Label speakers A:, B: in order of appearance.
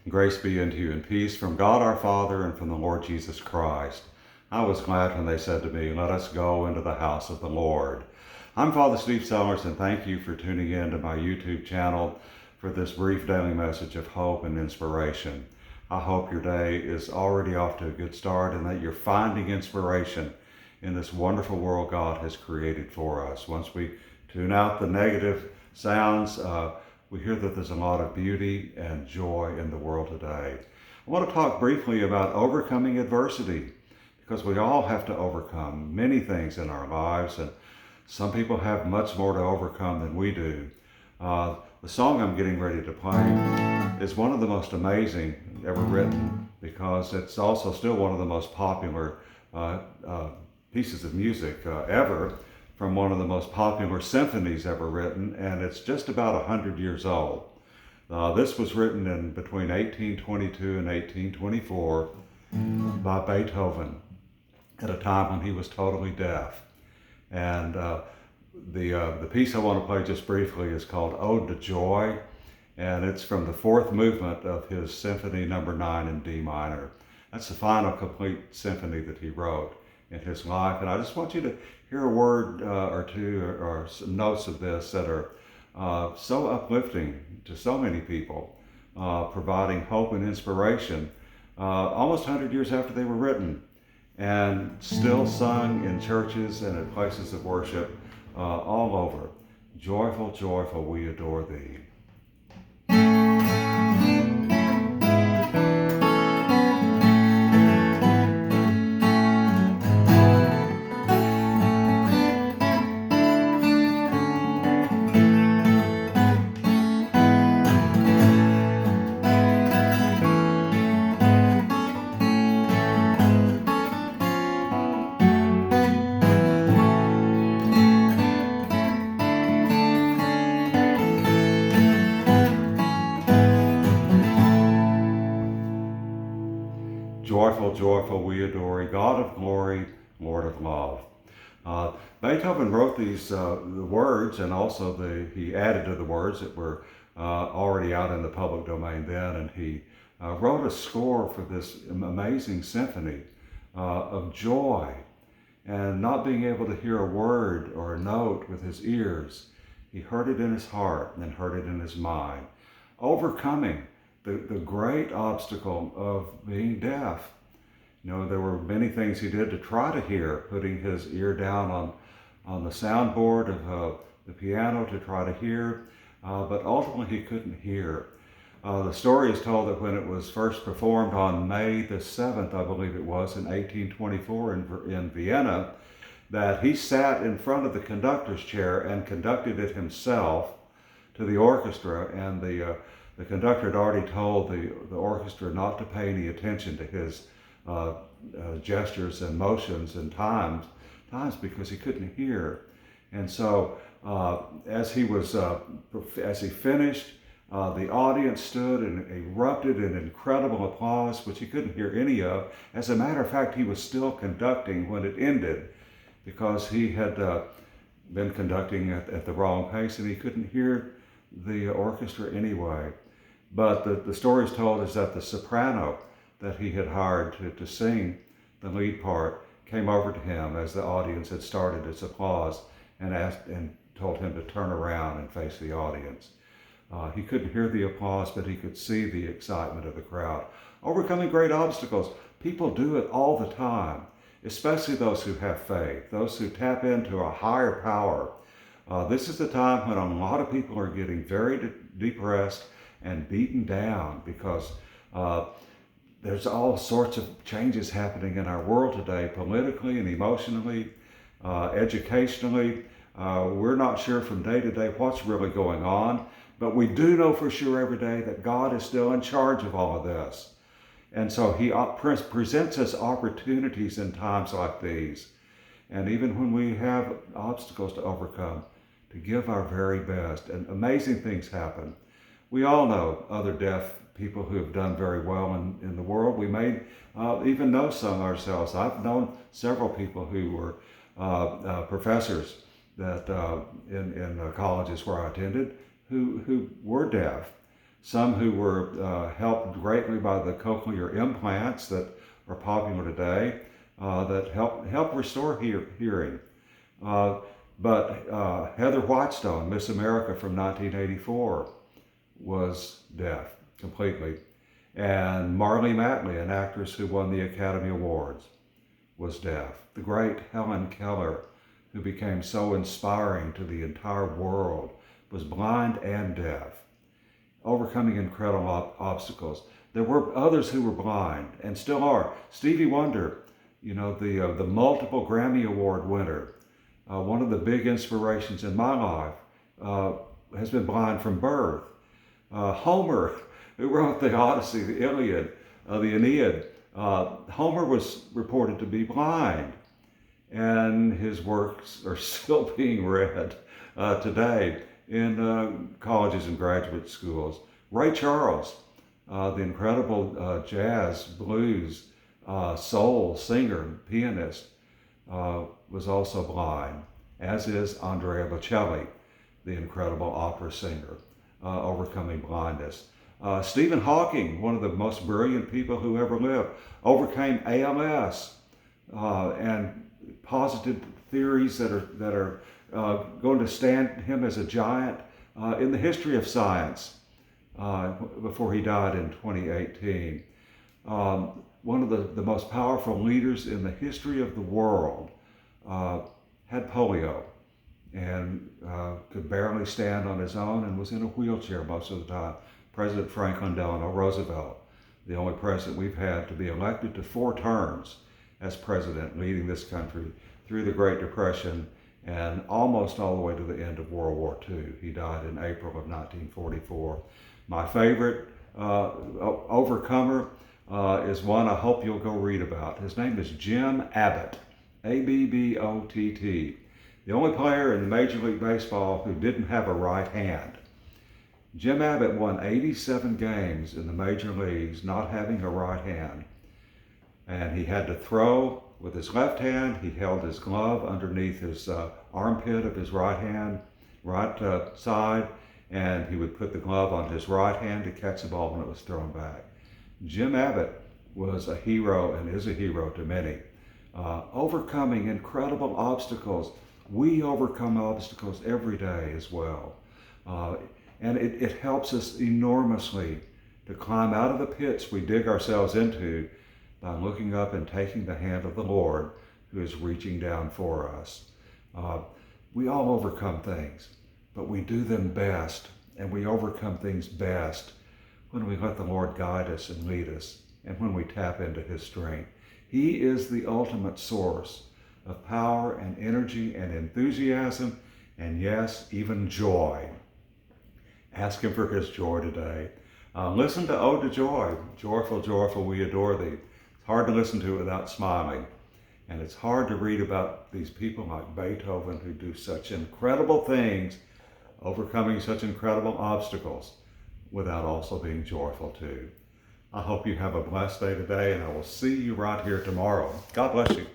A: Grace be unto you and peace from God our Father and from the Lord Jesus Christ. I was glad when they said to me, "Let us go into the house of the Lord." I'm Father Steve Sellers, and thank you for tuning in to my YouTube channel for this brief daily message of hope and inspiration. I hope your day is already off to a good start and that you're finding inspiration in this wonderful world God has created for us. Once we tune out the negative sounds, we hear that there's a lot of beauty and joy in the world today. I want to talk briefly about overcoming adversity, because we all have to overcome many things in our lives, and some people have much more to overcome than we do. The song I'm getting ready to play is one of the most amazing ever written, because it's also still one of the most popular pieces of music ever, from one of the most popular symphonies ever written, and it's just about 100 years old. This was written in between 1822 and 1824 by Beethoven at a time when he was totally deaf. And the piece I want to play just briefly is called Ode to Joy, and it's from the fourth movement of his Symphony Number 9 in D minor. That's the final complete symphony that he wrote in his life, and I just want you to hear a word or two or some notes of this that are so uplifting to so many people, providing hope and inspiration almost 100 years after they were written, and still sung in churches and at places of worship all over. Joyful, joyful, we adore thee. Joyful, joyful, we adore thee, God of glory, Lord of love. Beethoven wrote these the words, and also he added to the words that were already out in the public domain then, and he wrote a score for this amazing symphony of joy, and not being able to hear a word or a note with his ears. He heard it in his heart and heard it in his mind, overcoming the great obstacle of being deaf. You know, there were many things he did to try to hear, putting his ear down on the soundboard of the piano to try to hear, but ultimately he couldn't hear. The story is told that when it was first performed on May the 7th, I believe it was, in 1824 in Vienna, that he sat in front of the conductor's chair and conducted it himself to the orchestra, and the conductor had already told the orchestra not to pay any attention to his gestures and motions and times because he couldn't hear. And so as he finished, the audience stood and erupted in incredible applause, which he couldn't hear any of. As a matter of fact, he was still conducting when it ended, because he had been conducting at the wrong pace, and he couldn't hear the orchestra anyway. But the story is told is that the soprano that he had hired to sing the lead part came over to him as the audience had started its applause and told him to turn around and face the audience. He couldn't hear the applause, but he could see the excitement of the crowd. Overcoming great obstacles. People do it all the time, especially those who have faith, those who tap into a higher power. This is the time when a lot of people are getting very depressed and beaten down, because there's all sorts of changes happening in our world today, politically and emotionally, educationally. We're not sure from day to day what's really going on, but we do know for sure every day that God is still in charge of all of this. And so he presents us opportunities in times like these, and even when we have obstacles to overcome, to give our very best, and amazing things happen. We all know other deaf people who have done very well in the world. We may even know some ourselves. I've known several people who were professors that in colleges where I attended who were deaf. some who were helped greatly by the cochlear implants that are popular today that help restore hearing. But Heather Whitestone, Miss America from 1984, was deaf completely. And Marlee Matley, an actress who won the Academy Awards, was deaf. The great Helen Keller, who became so inspiring to the entire world, was blind and deaf, overcoming incredible obstacles. There were others who were blind and still are. Stevie Wonder, the multiple Grammy Award winner, one of the big inspirations in my life, has been blind from birth. Homer, who wrote the Odyssey, the Iliad, the Aeneid, Homer was reported to be blind, and his works are still being read today in colleges and graduate schools. Ray Charles, the incredible jazz, blues, soul singer, pianist, was also blind, as is Andrea Bocelli, the incredible opera singer, overcoming blindness. Stephen Hawking, one of the most brilliant people who ever lived, overcame ALS and posited theories that are going to stand him as a giant in the history of science before he died in 2018. One of the most powerful leaders in the history of the world had polio and could barely stand on his own and was in a wheelchair most of the time. President Franklin Delano Roosevelt, the only president we've had to be elected to 4 terms as president, leading this country through the Great Depression and almost all the way to the end of World War II. He died in April of 1944. My favorite overcomer is one I hope you'll go read about. His name is Jim Abbott, Abbott. The only player in Major League Baseball who didn't have a right hand. Jim Abbott won 87 games in the major leagues not having a right hand. And he had to throw with his left hand. He held his glove underneath his armpit of his right hand, right side, and he would put the glove on his right hand to catch the ball when it was thrown back. Jim Abbott was a hero and is a hero to many, overcoming incredible obstacles. We overcome obstacles every day as well. And it helps us enormously to climb out of the pits we dig ourselves into by looking up and taking the hand of the Lord who is reaching down for us. We all overcome things, but we do them best, and we overcome things best when we let the Lord guide us and lead us, and when we tap into His strength. He is the ultimate source of power and energy and enthusiasm, and yes, even joy. Ask Him for His joy today. Listen to Ode to Joy. Joyful, joyful, we adore Thee. It's hard to listen to it without smiling. And it's hard to read about these people like Beethoven who do such incredible things, overcoming such incredible obstacles, without also being joyful too. I hope you have a blessed day today, and I will see you right here tomorrow. God bless you.